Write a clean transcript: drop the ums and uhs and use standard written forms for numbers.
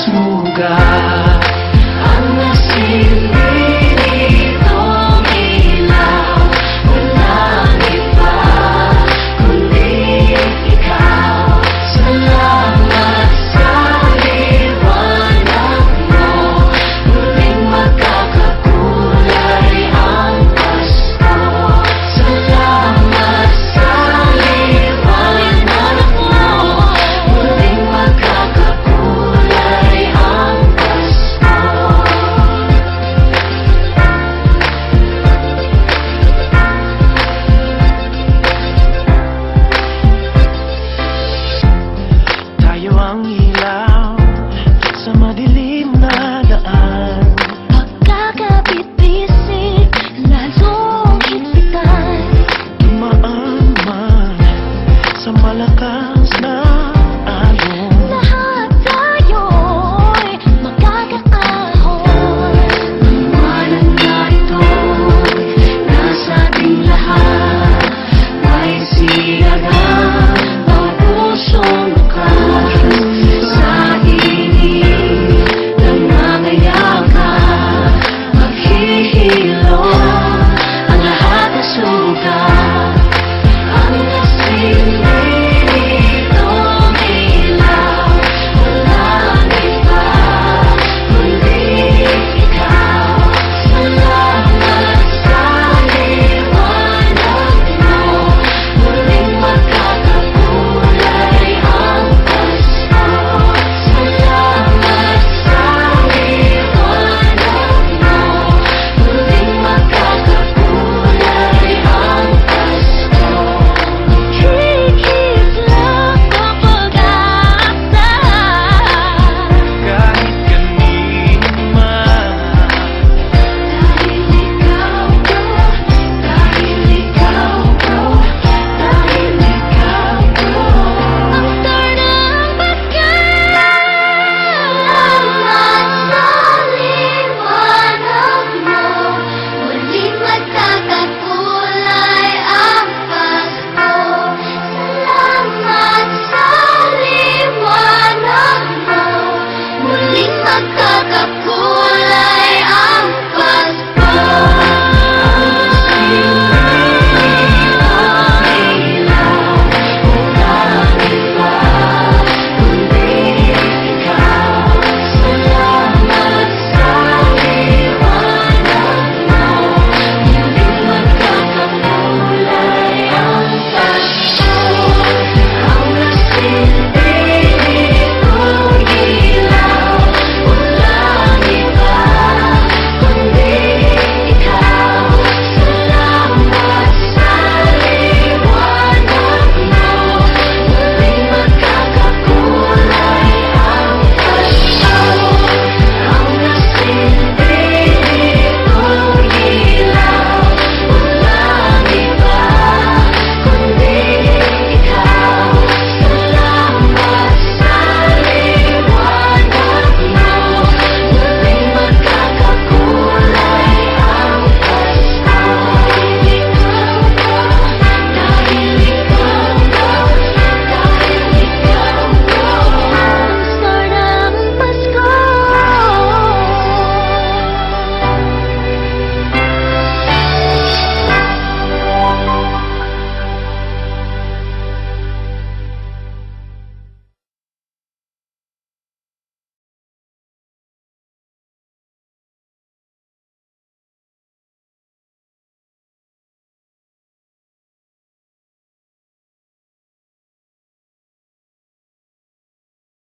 sugat. Ang nasilili kong ilaw, walang iba kundi ikaw. Salamat sa liwanag mo, muling magkakakulay ang Pasko. Salamat sa liwanag mo, muling magkakakulay ang Pasko. Tayo ang ilaw sa madilim na daan. Pagkakabit-bisig, lalong higpitan. Dumaan man sa malakas na alon. Lahat tayo'y magkakaahon. Liwanag na ito'y nasa ating lahat. May siyagang ang pusong lukas. Sa init nangangayakap, maghihilom ang lahat na sugat. Ang nasilili kong ilaw, walang iba kundi ikaw. Salamat sa liwanag mo, muling magkakakulay ang Pasko. Salamat sa liwanag mo, muling magkakakulay ang Pasko. Higit lang ang pag-asa. Kahit kanino man, dahil ikaw bro, dahil ikaw bro, dahil ikaw bro. Ang star ng basket. Salamat sa liwanag mo, muling magkakakulay ang Pasko. Salamat sa liwanag mo, muling magkakakulay